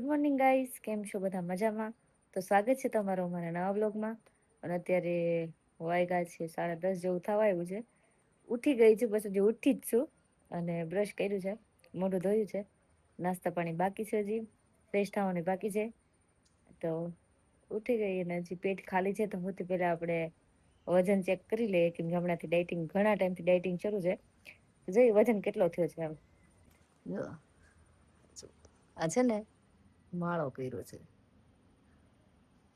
Good morning guys, કેમ છો બધા મજામાં? તો સ્વાગત છે તમારો અમારા નવા બ્લોગમાં. અને અત્યારે વાગ્યા છે 10:30 જેવું થવા આવ્યું છે. ઉઠી ગઈ છું, બસ હજી ઉઠી જ છું અને બ્રશ કર્યું છે, મોઢું ધોયું છે, નાસ્તા પાણી બાકી છે, હજી ફ્રેશ થવાની બાકી છે. તો ઉઠી ગઈ અને હજી પેટ ખાલી છે તો સૌથી પહેલા આપણે વજન ચેક કરી લઈએ, કેમ કે હમણાંથી ડાયટિંગ ઘણા ટાઈમથી ડાયટિંગ શરૂ છે. જોઈએ વજન કેટલો થયો છે એમ. આ છે ને માળો કર્યો છે,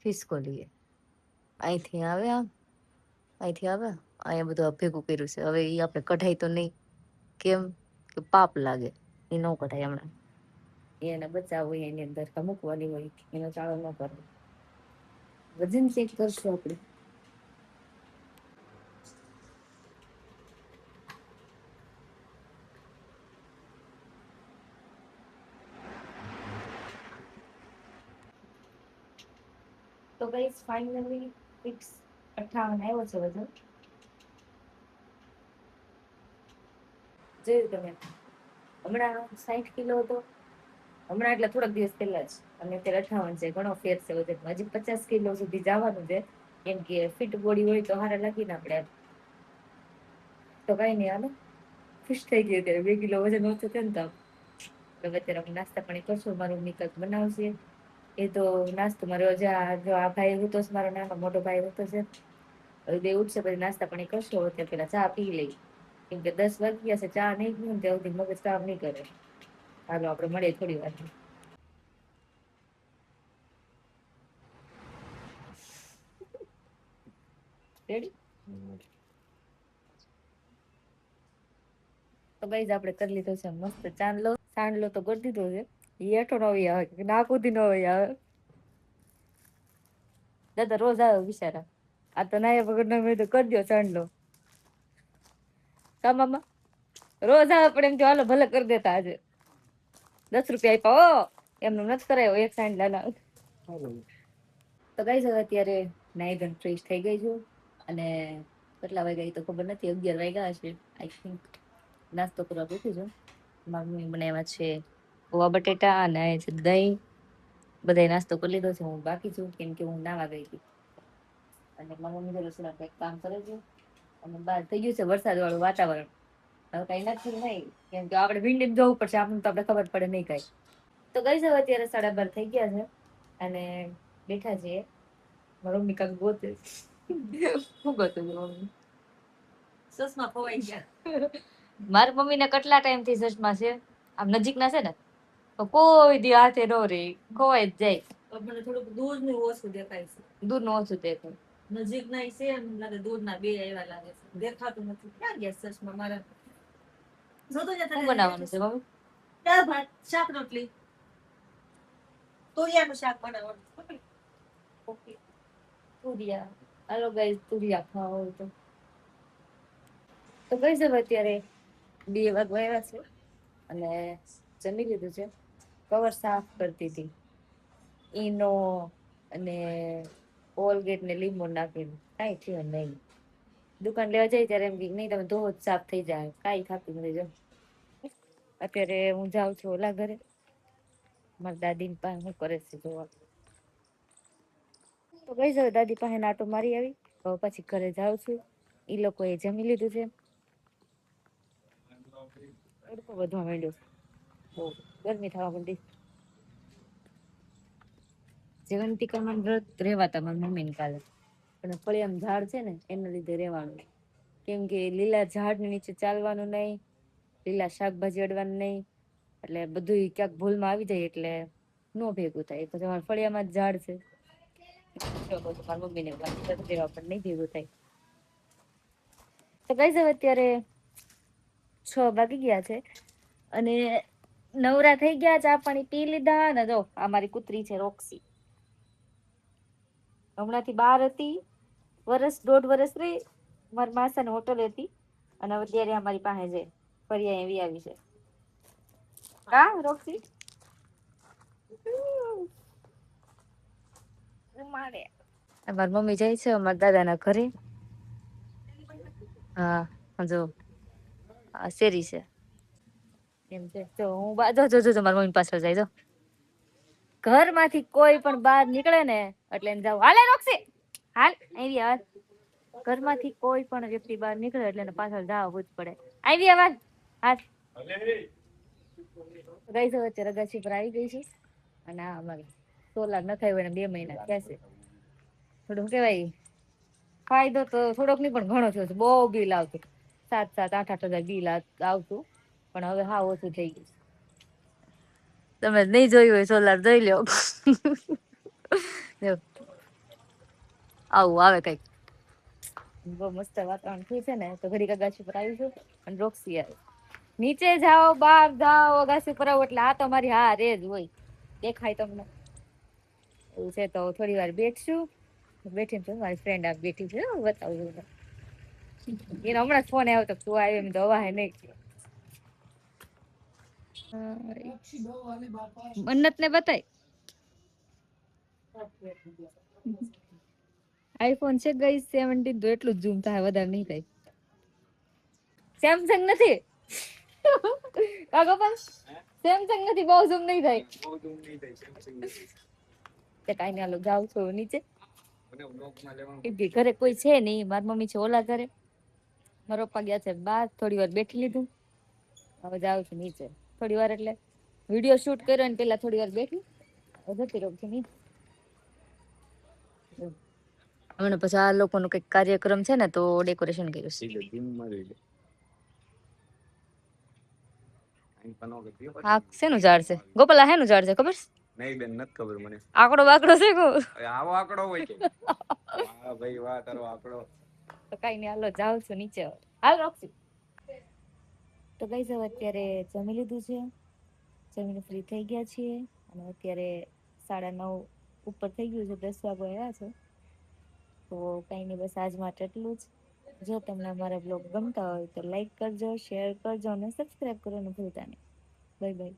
ફિસકોલીએ અહીંથી આવે, અહીંથી આવે, અહીંયા બધું ભેગું કર્યું છે. હવે એ આપણે કઢાય તો નહીં, કેમ કે પાપ લાગે, એ ન કઢાય હમણાં. એને બચાવ હોય એની અંદર મૂકવાની હોય, એનો ચાળો ન કરવો. વજન ચેક કરશું આપણે. તો ગાઈસ ફાઇનલી ફિક્સ 58 આવ્યો છે વજન. જોયું તમે, હમણાં 60 કિલો હતો, હમણાં એટલે થોડાક દિવસ પહેલા જ, અને અત્યારે 58 છે. ઘણો ફેર છે વજનમાં. હજી 50 કિલો સુધી જવાનું છે, કેમ કે ફિટ બોડી હોય તો હારા લાગીને આપણે. તો કઈ નહીં, હાલો ખુશ થઈ ગઈ. અત્યારે 2 કિલો વજન ઓછું થયું ને. તો અત્યારે અમે નાસ્તા પાણી કરશું. મારું નિકલ બનાવશે. એ તો નાસ્તો મારો જો આ ભાઈ હું તો મારો નાનો મોટો ભાઈ હું તો છે. હવે બે ઉઠશે પછી નાસ્તા પાણી કરશો. અત્યારે પેલા ચા પી લઈ, કેમ કે 10 વાગ્યા છે, ચા નહીં પીવું ને ત્યાં સુધી મગજ કામ નહીં કરે. હાલો આપણે મળીએ થોડી વાર. રેડી? તો ગાઈઝ આપણે કરી લીધો છે મસ્ત ચાંદલો. સાંડલો તો કરી દીધો છે. હેઠો ન હોય આવે, નાક સુધી ન હોય આવે. દાદા રોજ આવે બિચારા, આ તો નાયા વગર નો મેં તો કરી દો ચાંદલો. કા મામા રોજ આવે, પણ એમ હાલો ભલે કરી દેતા. આજે 10 રૂપિયા આપ્યા. એમનું નથી કરાયો એક સાંડલા. તો ગાઈઝ હવે અત્યારે નાઈ ધોઈને ફ્રેશ થઈ ગઈ છું, અને કેટલા વાગ્યા એ તો ખબર નથી, 11 વાગ્યા હશે આઈ થિંક. નાસ્તો કરવા બેઠી છું. મારી મમ્મી બનાવ્યા છે પૌવા બટેટા અને છે દહીં. બધાય નાસ્તો કરી લીધો છે, હું બાકી છું કેમ કે હું નાવા ગઈ હતી. અને મારી મમ્મી રસોડા કંઈક કામ કરે છે, અને બહાર થઈ ગયું છે વરસાદ વાળું વાતાવરણ. હવે કઈ નથી નહીં, કેમ કે આપણે ભીંડી જવું પડશે, આપણને તો આપણે ખબર પડે નહીં કઈ. તો ગઈ હવે અત્યારે 12:30 થઈ ગયા છે, અને બેઠા છીએ. મારી મમ્મી કાંઈક ગોતે. શું ગોતે મમ્મી? ચશ્મા ખોવાઈ ગયા. મારી મમ્મી ને કેટલા ટાઈમ થી ચશ્મા છે, આમ નજીક ના છે ને, તો કોઈ દી હાથે નો રે, ખોવાઈ જ જાય. મને થોડુંક દૂર નું ઓછું દેખાય છે. દૂર નું ઓછું દેખાય, નજીક ના છે એમ લાગે, દૂર ના બે એવા લાગે છે. દેખાતું નથી. ક્યાં ગયા ચશ્મા મારા? શું બનાવવાનું છે મમ્મી? દાળ ભાત, શાક રોટલી, તુરિયાનું શાક બનાવવાનું. ઓકે, તુરિયા. હાલો ગાઈસ, તુરિયા ખાવા હોય તો કઈ જવા. અત્યારે 2 વાગવા આવ્યા છે, અને જમી લીધું છે. કવર સાફ કરતી હતી, ઈનો અને કોલગેટ ને લીંબુ નાખીને. કાંઈ થયું નહીં. દુકાન લેવા જાય ત્યારે એમ નહીં, તમે ધોવો જ સાફ થઈ જાય. કાંઈ થતું નથી. જો અત્યારે હું જાઉં છું ઓલા ઘરે, મારા દાદી પાસે. શું કરે છે જોવા. તો કઈ જાવ, દાદી પાસે આટો મારી આવી. હવે પછી ઘરે જાઉં છું. ઈ લોકોએ જમી લીધું છે. તડકો વધવા માંડ્યો છે, બહુ ગરમી થવા માંડી. જયવંતિકામાં વ્રત રહેવાતા મારી મમ્મી ને કાલે, પણ ફળિયામાં ઝાડ છે ને એના લીધે રહેવાનું. કેમ કે લીલા ઝાડ નીચે ચાલવાનું નહીં, લીલા શાકભાજી અડવાનું નહીં, એટલે બધું ક્યાંક ભૂલમાં આવી જાય એટલે નો ભેગું થાય. પછી અમારા ફળિયામાં જ ઝાડ છે, મારી મમ્મી ને પણ નહીં ભેગું થાય. તો ગાઈઝ હવે અત્યારે 6 વાગી ગયા છે, અને નવરા થઈ ગયા, ચા પાણી પી લીધા. ને જો આ મારી કૂતરી છે રોક્સી, હમણાંથી બહાર હતી, 1.5 વર્ષ રહી. મારી માસાની હોટલ હતી, અને અત્યારે અમારી પાસે છે, ફરિયા એવી આવી છે. કા રોક્સી મારી મમ્મી જાય છે અમારા દાદા ના ઘરે. હા જો આ શેરી છે એમ છે. તો હું જો મારી મમ્મી પાછળ જાય. જો ઘરમાંથી કોઈ પણ બહાર નીકળે ને એટલે એને જાવ હાલે રોક્ષી હાલ આવી આવાજ. ઘરમાંથી કોઈ પણ વ્યક્તિ બહાર નીકળે એટલે એને પાછળ જાવવું જ પડે. આવી આવાજ હાલ. ગઈ છે વચ્ચે રગાસી પર આવી ગઈ છે અને આ અમારે સોલાર નખાય હોય 2 મહિના થયા છે. થોડું કેવાય ફાયદો તો થોડોક નહીં પણ ઘણો થયો છે. બહુ બિલ આવતું 7,000-8,000 બિલ આવતું પણ હવે હા ઓછું થઈ ગયું. તમે નહીં જોયું હોય સોલાર જોઈ લો. આવું આવે કઈક બહુ મસ્ત વાતાવરણ થયું છે ને તો ઘડી અગાસી પર આવી છું અને રોક્ષી આવે. નીચે જાઓ બહાર જાઓ અગાસી પર આવો એટલે આ તમારી હા રે જ હોય દેખાય તમને એવું છે. તો થોડી વાર બેઠશું. બેઠી છું મારી ફ્રેન્ડ આ બેઠી છે બતાવું એને હમણાં ફોન આવ્યો તો તું આવી એમ તો અવાય નહીં. મન્નત ને બતાય આઈફોન છે ગઈ 17 તો એટલું જ ઝૂમ થાય વધારે નહીં થાય. સેમસંગ નથી કાકો પણ સેમસંગ નથી બહુ ઝૂમ નહીં થાય. કઈ નહીં હાલો જાઉં છું નીચે. ઘરે કોઈ છે નહીં. મારી મમ્મી છે ઓલા ઘરે. મારા પપ્પા ગયા છે બહાર. થોડી વાર બેઠી લીધું. હવે જાઉં છું નીચે થોડી વાર એટલે વિડીયો શૂટ કર્યો ને પેલા થોડી વાર બેઠી જતી રહું છું નીચે. હમણાં પછી આ લોકોનો કઈક કાર્યક્રમ છે ને તો ડેકોરેશન કર્યું છે. હા શેનું ઝાડ છે ગોપાલ? આ શેનું ઝાડ છે ખબર છે? નહીં બેન નથી ખબર મને. આકડો બાકડો છે કો? આવો આકડો હોય કે? વાહ ભાઈ વાહ તારો આકડો. તો કઈ નહીં હાલો જાઉં છું નીચે. હાલ રોક્ષી. તો ગાઈસ હવે અત્યારે જમી લીધું છે. જમીને ફ્રી થઈ ગયા છીએ અને અત્યારે 9:30 ઉપર થઈ ગયું છે. 10 વાગવા આવ્યા છે. તો કઈ નહીં બસ આજ માટે એટલું જ. જો તમને અમારા બ્લોગ ગમતા હોય તો લાઈક કરજો, શેર કરજો અને સબસ્ક્રાઇબ કરવાનું ભૂલતા નહીં. Bye bye.